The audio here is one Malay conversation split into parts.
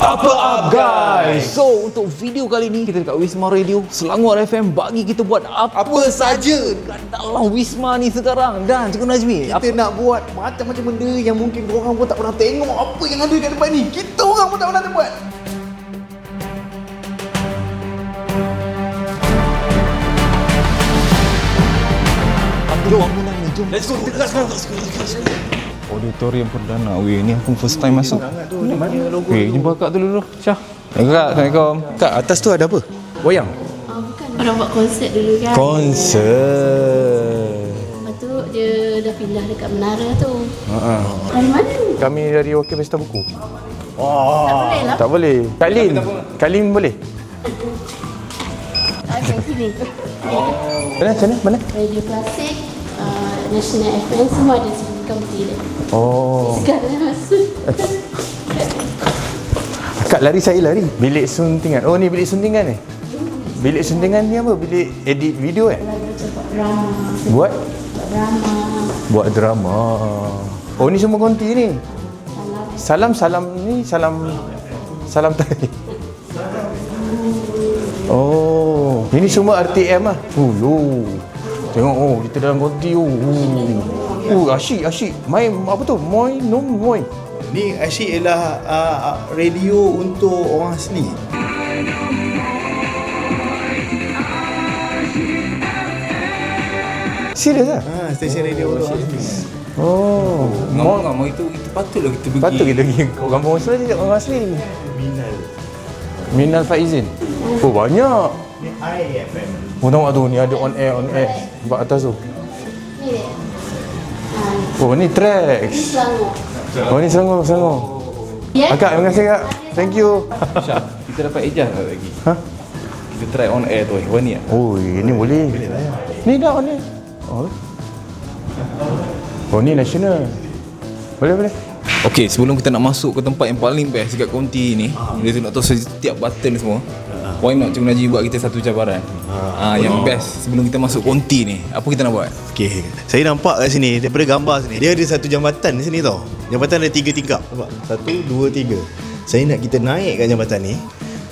Apa up guys? So untuk video kali ni kita dekat Wisma Radio Selangor FM bagi kita buat apa saja dekat dalam Wisma ni sekarang. Dan Cikgu Nazmi, kita nak buat macam-macam benda yang mungkin korang pun tak pernah tengok apa yang ada kat depan ni. Kita orang pun tak pernah buat. jom bangunan ni, jom. Let's go, kita sekarang. Auditorium Perdana. Weh, ni aku first time masuk. Ni mana logo? Weh, jumpa kak dulu. Syah. Kak, Assalamualaikum. Kak, atas tu ada apa? Wayang? Bukan. Orang buat konsert dulu kan. Konsert. Lepas tu dia dah pindah dekat menara tu. Dari mana ni? Kami dari Wakil Pesta Buku. Tak boleh lah. Tak boleh. Kak Lin boleh? Okey, sini. Mana? Radio Klasik, National FM semua ada sini. Kaunti dia. Sekarang masuk. Kak lari, saya lari. Bilik suntingan. Oh, ni bilik suntingan ni? Bilik suntingan ni apa? Bilik edit video Buat? Buat drama. Oh, ni semua konti ni. Salam ni salam tadi. Oh, ini semua RTM lah. Tengok kita dalam konti. Asyik. Main apa tu? Moi. Ni asyik ialah radio untuk orang asli. Serius lah? Stesen radio untuk orang asli. Ngomong itu patutlah kita pergi. Patut kita pergi. Kampung asli je orang asli. Minal Faizin. Oh, banyak. Ni IFM. Oh, tengok tu ni ada on air. Sebab atas tu. Ni dia. Oh, ni tracks. Oh, ni Selangor. Ya? Kak, terima kasih Kak. Thank you. Syah, kita dapat ejah tak lagi? Kita try on air tu. Wah ni. Oh, ini boleh. Ni dah on air. Oh, ni national. Boleh. Okey, sebelum kita nak masuk ke tempat yang paling best dekat konti ni, dia tu nak tahu setiap button semua. Why not Cikgu Najib buat kita satu cabaran? Yang best sebelum kita masuk konti ni. Apa kita nak buat? Okey, saya nampak kat sini daripada gambar sini. Dia ada satu jambatan di sini tau. Jambatan ada 3 tingkap. Nampak? 1, 2, 3. Saya nak kita naik kat jambatan ni.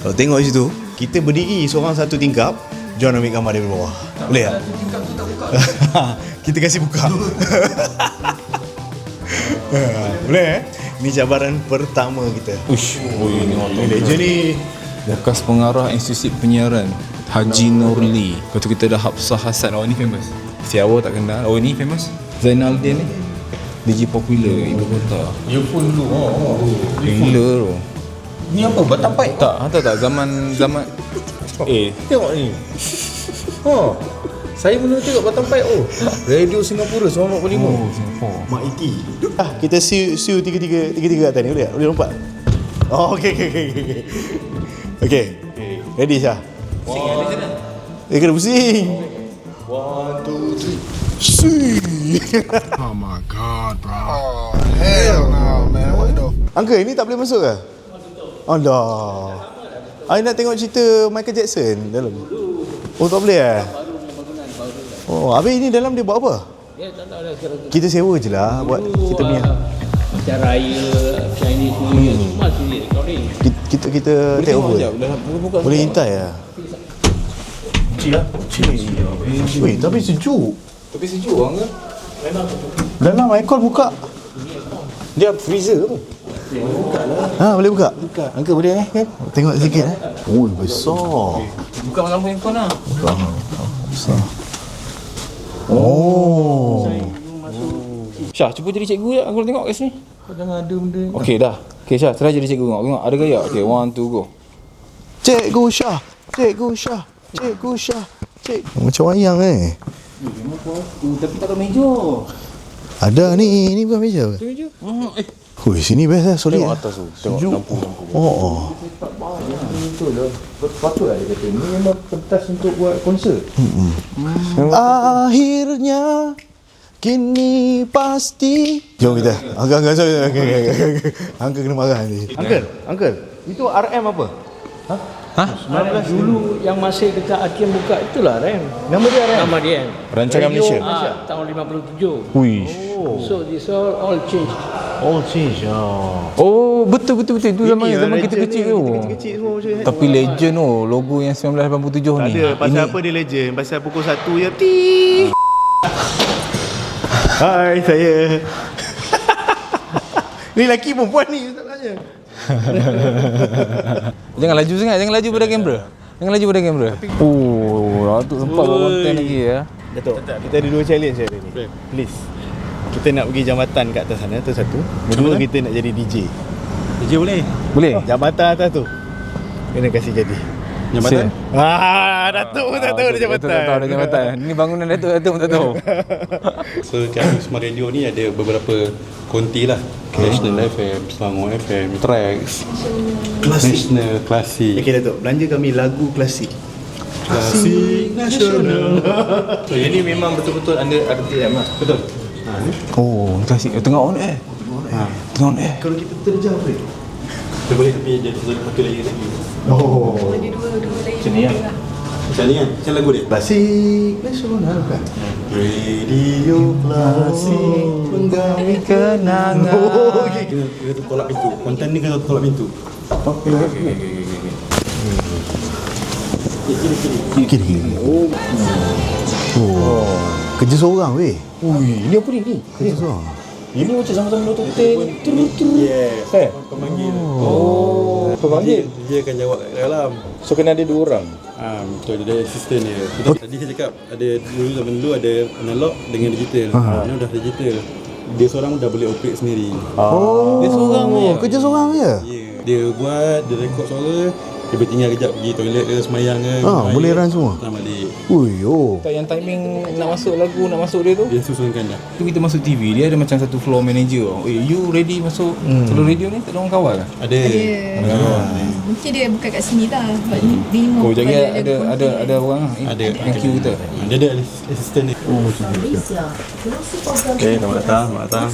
Kalau tengok di situ, kita berdiri seorang satu tingkap. Jom ambil gambar dari bawah. Boleh tak? Tingkap tu tak buka. Kita kasih buka. Boleh Ini cabaran pertama kita. Ini orang Legend ni. bekas pengarah institusi penyiaran Haji Nurli. Lepas tu kita ada Hafsah Hasan. Oh ni famous. Si awak tak kenal. Oh ni famous. Zainaldin ni DJ popular ibu kota. You pun dulu. Gila tu. Ni apa? Batang Pipe? Tak zaman Tengok ni. Saya belum tengok Batang Pipe. Radio Singapura 95. Singapura. Mak Iti. Kita siu tiga atas ni. Boleh tak? Boleh lompat? Okey. Okey. Ready Syah? Dia kena pusing. 1, 2, 3. Sing. Oh my god, bro. Oh, hell no, man. What the Uncle, ini tak boleh masuk ke? Allah. I nak tengok cerita Michael Jackson dalam. Oh, tak boleh Oh, habis ini dalam dia buat apa? Kita sewa je lah buat kita punya. Macam raya, Chinese New Year, semua sini recording. Kita take over. Boleh hintai lah. Cik. Weh, tapi sejuk. Tapi sejuk orang ke? Dalam aircon buka. Dia freezer apa? Boleh buka? Uncle boleh kan? Tengok sikit Oh, besar. Buka lampu handphone lah. Besar. Syah, cuba jadi cikgu je. Aku tengok kat sini. Jangan ada benda. Okey dah. Okey Syah, try jadi cikgu tengok. Ada gaya. Okey, 1, 2, go. Cikgu Syah. Macam wayang Tapi tak ada meja. Ada ni bukan meja. Meja. Sini best lah, solid. Tengok atas tu. Tengok lampu. Betul lah. Patutlah dia kata. Ni memang pentas untuk buat konsert. Akhirnya kini pasti. Jom kita. Uncle kena marah ni. Uncle, itu RM apa? Dulu yang masih kita Hakim buka itulah RM. Nama dia RM? Nama dia. Rancangan Malaysia. Tahun 57. Wih. So this all change. Oh, change. Oh. Oh, betul. Itu zaman kita kecil tu. Kecil semua macam ni. Tapi legend tu, logo yang 1987 Tak ni. ada, pasal apa dia legend? Pasal pukul 1 je ting. Hai, saya. Ni lelaki perempuan ni masalahnya. Jangan laju pada kamera. Oh, Datuk sempat buat konten lagi ya. Datuk, kita ada 2 challenge hari ni. Please. Kita nak pergi jambatan kat atas sana, tu satu. Kedua, kita nak jadi DJ. DJ boleh? Boleh? Jambatan atas tu kena kasih jadi. Jambatan? Datuk pun tak tahu ada jambatan. Tak tahu ada jambatan. Ni bangunan Datuk pun tak tahu. So kat Smart Radio ni ada beberapa konti lah. National FM, Selangor FM, Trax, National, Klasik. Okey Datuk, belanja kami lagu klasik. Klasik Nasional. So yang ni memang betul-betul ada RTM lah. Betul. Oh, klasik. Tengah on air. Tengah on air. Kalau kita terjauh boleh? Kita boleh tapi dia satu lagi. Oh. Macam ni lah. Macam ni kan? Macam lagu dia. Klasik nasional kan? Radio klasik menggawi kenangan. Oh, okay. Kita tolak pintu. Konten ni kita tolak pintu. Kiri. Oh. Kerja seorang weh. Ui, ni apa ni? Kerja seorang. Ini macam sama-sama nonton hotel. Yes. Pemanggil. Oh, pemanggil. Dia akan jawab kat dalam. So kena ada 2 orang. Betul, dia ada assistant dia. Tadi saya cakap ada zaman dulu ada analog dengan digital. Ni dah digital. Dia seorang dah boleh operate sendiri. Dia seorang je. Kerja seorang je. Ya. Dia buat, dia rekod suara, dia boleh tinggal kejap pergi toilet ke, semayang ke. Boleh run semua. Nak balik. Ui, oh. Tak yang timing nak masuk lagu, nak masuk dia tu. Dia susunkan dah. Tu kita masuk TV, dia ada macam satu floor manager. You ready masuk floor radio ni? Tak ada orang kawal lah? Ada. Mungkin dia bukan kat sini lah. Minimum Oh, jadi ada orang lah. Ada. Yang queue kita. Dia ada assistant dia. Okay, selamat datang.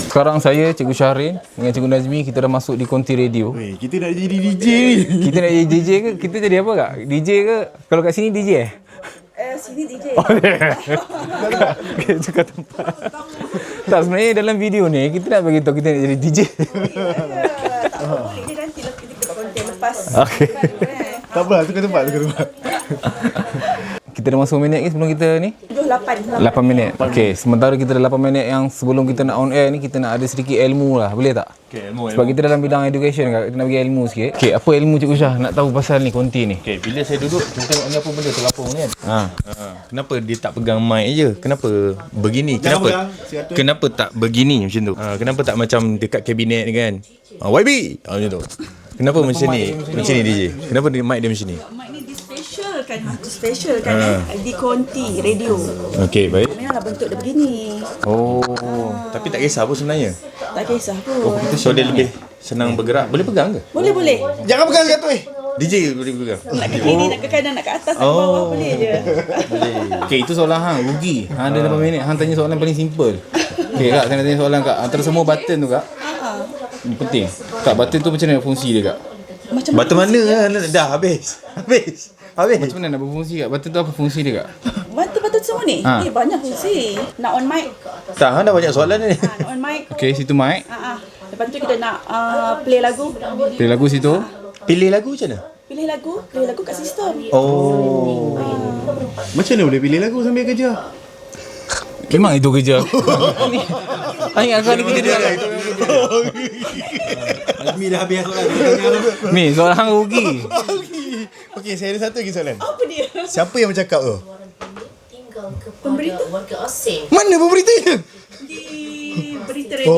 Sekarang saya, Cikgu Syahrin dengan Cikgu Nazmi, kita dah masuk di konti radio. Weh, kita nak jadi DJ ni. Kita nak jadi DJ ke? Kita jadi apa kak? DJ ke? Kalau kat sini DJ sini DJ. Okay, tukar tempat. Tak, sebenarnya dalam video ni kita nak bagi tahu kita nak jadi DJ. Tak boleh dia nanti kita konten lepas. Okay. Tak apa, tukar tempat. Kita dah masuk minit ke sebelum kita ni? 8 minit. Okey, sementara kita dah 8 minit yang sebelum kita nak on air ni, kita nak ada sedikit ilmu lah. Boleh tak? Okay, ilmu. Sebab kita dalam bidang education kan, kita nak bagi ilmu sikit. Okey, apa ilmu Cikgu Syah nak tahu pasal ni konti ni? Okay, bila saya duduk, kita tengok ni apa benda terlapung ni kan? Kenapa dia tak pegang mic je? Kenapa begini? Kenapa tak begini macam tu? Kenapa tak macam dekat kabinet ni kan? YB! Macam tu. Kenapa macam ni? Macam ni DJ. Kenapa mic dia macam ni? Mic ni special kan di konti radio. Okey, baik. Memanglah bentuk dia begini. Oh, tapi tak kisah pun sebenarnya. Tak kisah pun. So dia lebih senang bergerak. Boleh pegang ke? Boleh. Jangan pegang kat tu DJ boleh pegang. Nak ke kiri, nak ke kanan, nak ke atas, nak ke bawah boleh je. Okey, itu soalan hang, rugi. Hang ada 8 minit, hang tanya soalan paling simple. Okey kak, saya nak tanya soalan kak. Antara semua button tu kak, ini penting. Kak, button tu macam mana fungsi dia kak? Batu mana lah? Dah habis. Macam mana nak berfungsi kak? Button tu apa fungsi dia kak? Batu-batu semua ni? Banyak fungsi. Nak on mic. Tak, dah banyak soalan ni. Nak on mic. Okey, situ mic. Lepas tu kita nak play lagu. Play lagu situ. Pilih lagu macam mana? Pilih lagu kat sistem. Oh. Macam mana boleh pilih lagu sambil kerja? Memang itu kerja. Ni aku ada kerja dia. Azmi dah habis soalan. Ni soalan hang rugi. Okey, saya ada satu lagi soalan. Apa dia? Siapa yang bercakap tu? Pemberita? Mana pemberitanya? Di berita radio.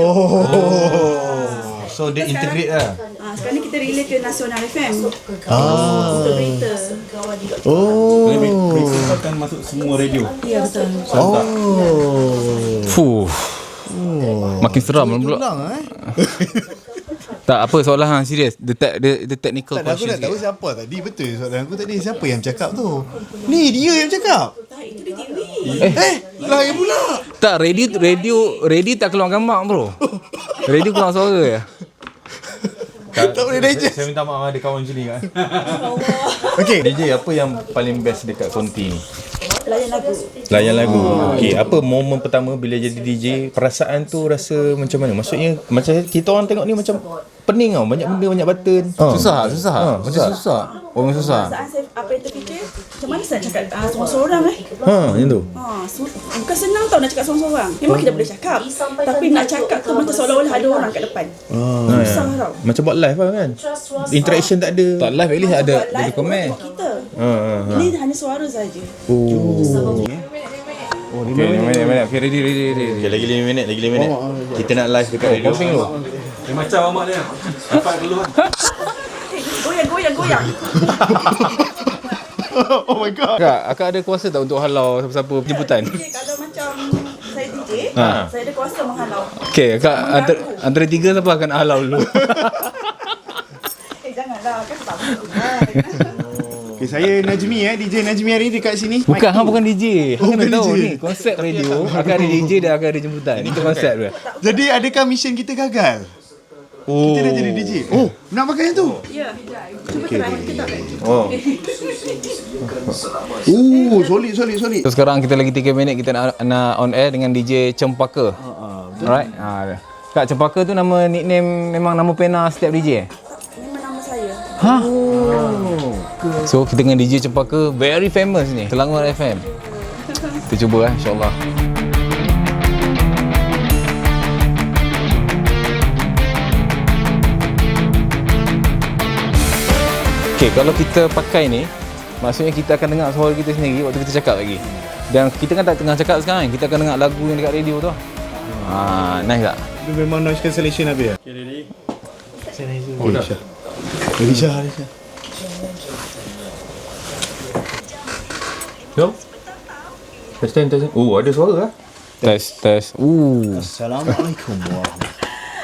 So dia integrate lah. Sekarang ni kita relay ke Nasional FM. Untuk berita. Berita akan masuk semua radio. Ya, betul. Fuh. Makin seram pula. Tak apa soalan hang serius. The technical Tak, aku questions. nak tahu siapa tadi. Betul soalan aku tadi. Siapa yang cakap tu? Ni dia yang cakap. Itu di TV. Lain pula. Tak, radio tak keluar gambar bro. Radio keluar suara je. Tak boleh digest. Saya minta maaf ada kawan macam ni kan. Okey. DJ apa yang paling best dekat konti ni? layan lagu. Layan lagu. Okey, apa momen pertama bila jadi DJ? Perasaan tu rasa macam mana? Maksudnya macam kita orang tengok ni macam pening tau, banyak benda, banyak button. Susah. Macam susah. Orang susah. Perasaan saya apa yang terfikir, macam mana saya cakap seorang-seorang Macam tu. Bukan senang tau nak cakap seorang-seorang. Memang kita boleh cakap, tapi nak cakap tu macam seolah-olah ada orang kat depan. Susah tau. Macam buat live lah kan. Interaction tak ada. Tak live at least ada Live komen. orang tengok kita. Ini hanya suara saja. Okay, 5 minit. Okay, ready. Okay, lagi 5 minit. Kita nak live dekat radio. Posting tu. Macam mamak dia. Dapat dulu kan. Goyang. Oh my god. Akak ada kuasa tak untuk halau siapa-siapa penjemputan? Okay, kalau macam saya DJ, saya ada kuasa menghalau. Okay, akak antara tiga siapa akan halau dulu? Janganlah, kan tak boleh. Okay, saya Najmi DJ Najmi hari ni dekat sini. Bukan, hang bukan DJ. Hang kena bukan tahu DJ. ni konsep radio. Akan ada DJ dan akan ada jemputan. Itu konsep dia. Jadi adakah mission kita gagal? Kita dah jadi DJ. Nak pakai yang tu? Ya. Cuba try kita tak. Solid. So sekarang kita lagi 3 minit kita nak on air dengan DJ Cempaka. Alright. Kak, Cempaka tu nama nickname, memang nama pena setiap DJ Memang nama saya. So kita dengan DJ Cempaka, very famous ni, Selangor FM. Kita cuba insyaAllah. Okay, kalau kita pakai ni, maksudnya kita akan dengar suara kita sendiri waktu kita cakap lagi. Dan kita kan tak tengah cakap sekarang, kita akan dengar lagu yang dekat radio tu. Nice tak? Itu memang noise cancellation habis. Okay, ready? Alisha. Yo. Test. Ada suara lah. Test. Assalamualaikum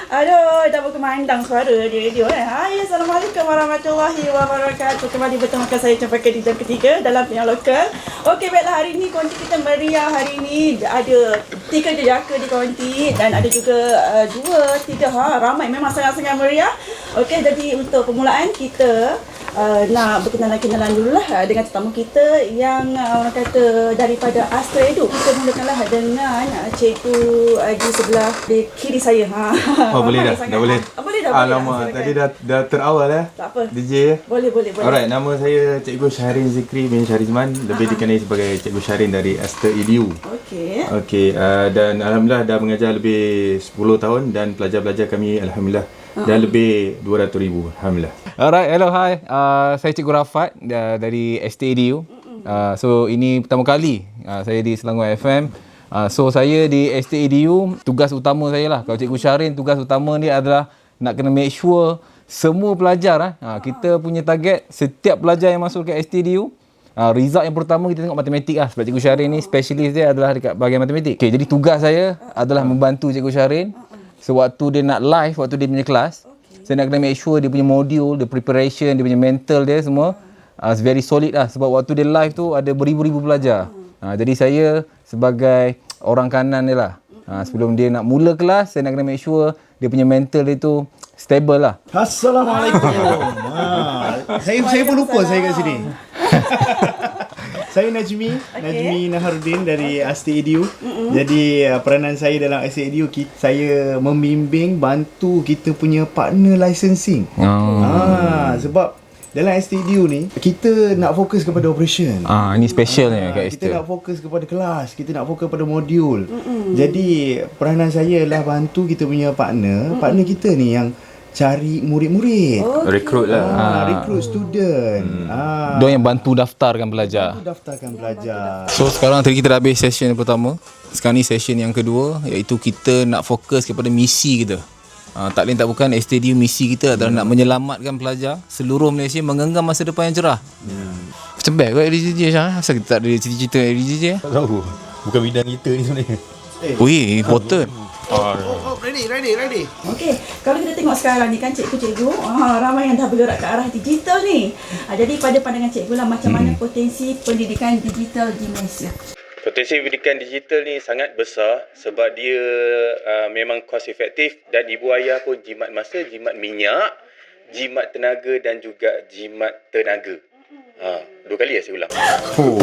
Aduh, dah berkemandang suara di radio Hai, Assalamualaikum warahmatullahi wabarakatuh. Kembali bertemu dengan saya Cempaka di jam ketiga dalam Penyiar Lokal. Okey, baiklah, hari ni konti kita meriah. Hari ni ada 3 jejaka di konti dan ada juga 2, 3 ramai, memang sangat-sangat meriah. Okey, jadi untuk permulaan kita nak berkenalan-kenalan dululah dengan tetamu kita yang orang kata daripada Astra Edu. Kita mulakanlah dengan cikgu di sebelah di kiri saya. Boleh dah. Dah boleh. Boleh dah. Alamak, tadi dah terawal Tak apa. DJ. Boleh. Alright, nama saya Cikgu Syahrin Zikri bin Syarizman, lebih dikenali sebagai Cikgu Syahrin dari Astra Edu. Okey, dan alhamdulillah dah mengajar lebih 10 tahun dan pelajar-pelajar kami alhamdulillah dah lebih 200,000 alhamdulillah. Alright, hello, hi. Saya Cikgu Rafat dari STADU. So ini pertama kali saya di Selangor FM. So saya di STADU, tugas utama saya lah. Kalau Cikgu Syahrin, tugas utama dia adalah nak kena make sure semua pelajar kita punya target, setiap pelajar yang masuk ke STADU, result yang pertama kita tengok matematik lah. Sebab Cikgu Syahrin ni specialist dia adalah dekat bahagian matematik. Okay, jadi tugas saya adalah membantu Cikgu Syahrin. So waktu dia nak live, waktu dia punya kelas, saya nak kena make sure dia punya modul, dia preparation, dia punya mental dia semua very solid lah. Sebab waktu dia live tu ada beribu-ribu pelajar. Jadi saya sebagai orang kanan dia lah. Sebelum dia nak mula kelas, saya nak kena make sure dia punya mental dia tu stable lah. Assalamualaikum. Saya pun lupa saya kat sini. Saya Najmi Naharuddin dari Astra Edu. Jadi peranan saya dalam Astra Edu, saya membimbing, bantu kita punya partner licensing. Sebab dalam Astra Edu ni kita nak fokus kepada operation. Ini special ni kat kita nak fokus kepada kelas, kita nak fokus pada modul. Jadi peranan saya adalah bantu kita punya partner kita ni yang cari murid-murid. Rekrut lah. Rekrut student. Dia yang bantu daftarkan pelajar. So sekarang tadi kita dah habis session yang pertama. Sekarang ni session yang kedua, iaitu kita nak fokus kepada misi kita. Tak lain tak bukan, STADU misi kita adalah nak menyelamatkan pelajar seluruh Malaysia menggenggam masa depan yang cerah. Macam best kot DJ Syah. Asal kita tak ada cerita-cerita DJ? Tak tahu. Bukan bidang kita ni sebenarnya. Ui, important. Ready. Okey, kalau kita tengok sekarang ni kan cikgu-cikgu, ramai yang dah bergerak ke arah digital ni. Jadi pada pandangan cikgu lah, macam mana potensi pendidikan digital di Malaysia? Potensi pendidikan digital ni sangat besar sebab dia memang cost efektif dan ibu ayah pun jimat masa, jimat minyak, jimat tenaga dan juga jimat tenaga. 2 kali saya ulang.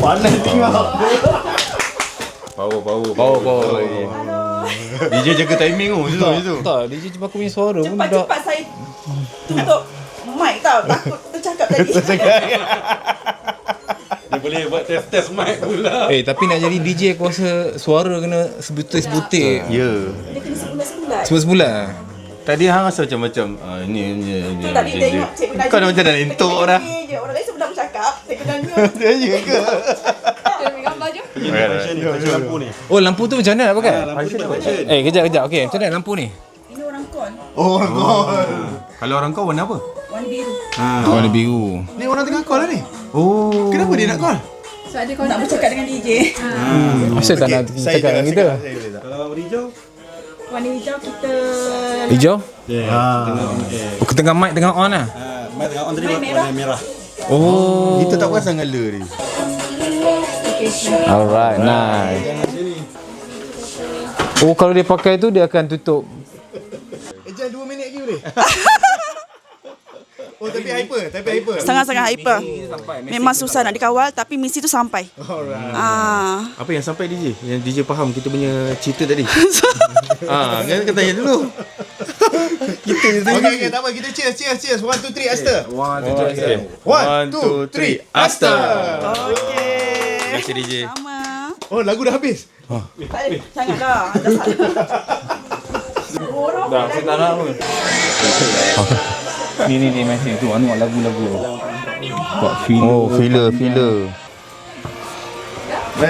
Panas tengok. Power. DJ jaga timing tu. Tak, DJ cuma aku punya suara pun dah. Cepat-cepat saya tutup mic tau. Takut tercakap tadi. Dia boleh buat test mic pula. Tapi nak jadi DJ aku rasa suara kena sebutir-sebutir. Ya. Dia kena sebulan-sebulan. Sebulan-sebulan. Tadi hang rasa macam ni. Tadi tengok cikgu Najib. Kau dah macam dah lentok dah. Orang lain sebelum bercakap, cikgu Najib. Ya ke? Function lampu ni. Oh, lampu tu macam mana nak pakai? Function. Kejap. Okey, macam mana lampu ni? Ini orang kon. Oh, God. Kalau orang kau warna apa? Warna biru. Warna biru. Ni orang tengah call lah ni. Oh. Kenapa dia nak call? So ada Nak bercakap dengan DJ. Asal tak nak cakap dengan kita? Kalau hijau, Warna hijau kita Hijau? tengah Tengah mic tengah on lah. mic tengah on tadi Mic merah. warna merah. Oh. Kita tak perasan ngala ni. Alright, nice. Oh, kalau dia pakai tu dia akan tutup. Jangan 2 minit lagi boleh? Oh, tapi hyper. sangat-sangat hyper. Memang susah nak dikawal tapi misi tu sampai. Alright. Apa yang sampai DJ? Yang DJ faham kita punya cerita tadi. Kan tanya dulu. Kita Okay, tak apa. Kita cheers. 1, 2, 3, Asta. 1, 2, 3, Asta. Okay. Terima kasih DJ. Sama. Oh, lagu dah habis. Tak ada. Janganlah. Anda salah. Dah, saya tak nak pun. Ni macam tu, anu lagu-lagu. Buat feel. Oh, filler.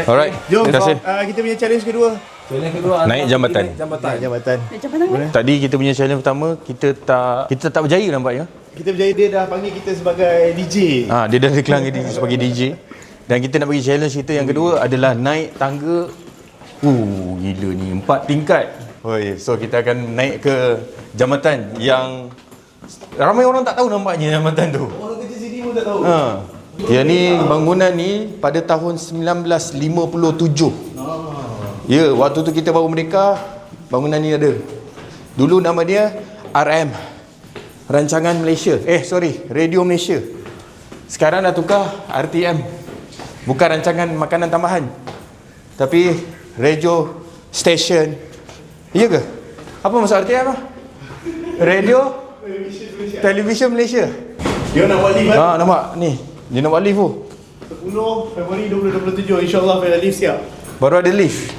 Alright, Jom, terima kasih. kita punya challenge kedua. Challenge kedua Naik jambatan. Jambatan. Tadi kita punya challenge pertama kita tak berjaya nampaknya. Kita berjaya, dia dah panggil kita sebagai DJ. Dia dah declare diri sebagai DJ. Dan kita nak bagi challenge kita yang kedua adalah naik tangga. Gila ni, 4 tingkat. So kita akan naik ke jambatan yang ramai orang tak tahu nampaknya jambatan tu. Orang kerja sini pun tak tahu. Yang ni bangunan ni pada tahun 1957. Ya, waktu tu kita baru merdeka, bangunan ni ada. Dulu nama dia RM, Rancangan Malaysia. Radio Malaysia. Sekarang dah tukar RTM. Bukan Rancangan Makanan Tambahan, tapi Radio Station. Ya ke? Apa maksud RTM lah? Radio Television Malaysia. Dia nak buat live kan? Nampak ni. Dia nak buat lift tu. 10 Februari 2027. InsyaAllah ada lift siap. Baru ada lift.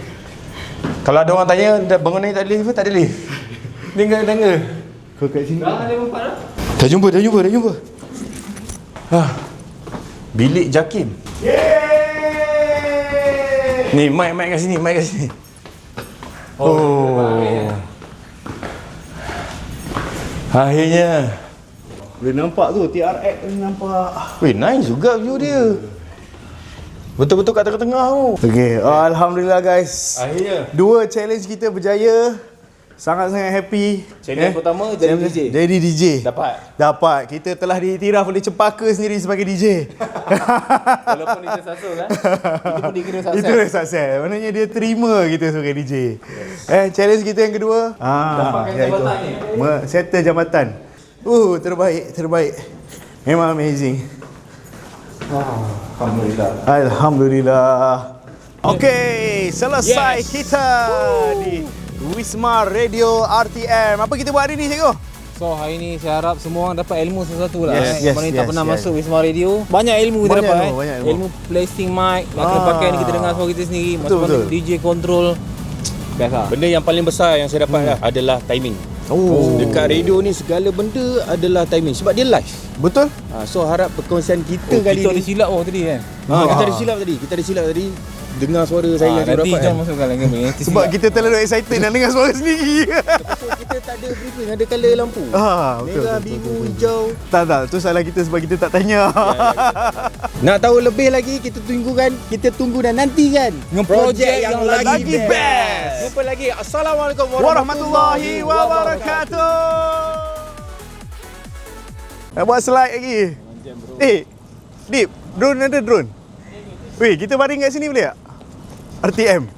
Kalau ada orang tanya bangunan ni tak ada lift ke? Tak ada lift. Tangga. Kau kat sini. Dah jumpa. Bilik JAKIM. Yeay! Ni mic kat sini. Akhirnya. Boleh nampak tu TRX ni nampak. Weh, nice juga view dia. Betul-betul kat tengah-tengah tu. Okay, alhamdulillah guys. Akhirnya. 2 challenge kita berjaya. Sangat-sangat happy. Challenge pertama jadi DJ. Jadi DJ. Dapat. Kita telah diiktiraf oleh Cempaka sendiri sebagai DJ. Walaupun dia satu kan. Itu pun dia kena sukses. Itu dah sukses. Maknanya dia terima kita sebagai DJ. Challenge kita yang kedua. Dapatkan jabatan ni. Settle jambatan. Terbaik. Memang amazing. Alhamdulillah. Okey, selesai kita di Wisma Radio RTM. Apa kita buat hari ni, cikgu? So hari ni saya harap semua orang dapat ilmu sesuatu lah. Yes, Mana tak pernah masuk Wisma Radio, banyak ilmu kita dapat. Banyak ilmu. Ilmu placing mic, nak kena pakai ni kita dengar suara kita sendiri. Betul. DJ control. Biasa. Benda yang paling besar yang saya dapat adalah timing. Dekat radio ni segala benda adalah timing sebab dia live. Betul? So harap perkongsian kita kali Kita ni. ada silap tadi kan. Kita ada silap tadi. Dengar suara saya yang saya nanti dapat. jom masukkan lagi. Sebab kita terlalu excited nak dengar suara sendiri. Kita tak ada briefing, ada colour lampu. Betul. Merah, biru, hijau. Tak. Tu salah kita sebab kita tak tanya. Nak tahu lebih lagi kita tunggu dan nantikan Dengan projek yang lagi best. Jumpa lagi. Assalamualaikum Warahmatullahi wabarakatuh. Nak buat slide lagi. Dip, drone ada drone. Weh, kita baring kat sini boleh tak? RTM.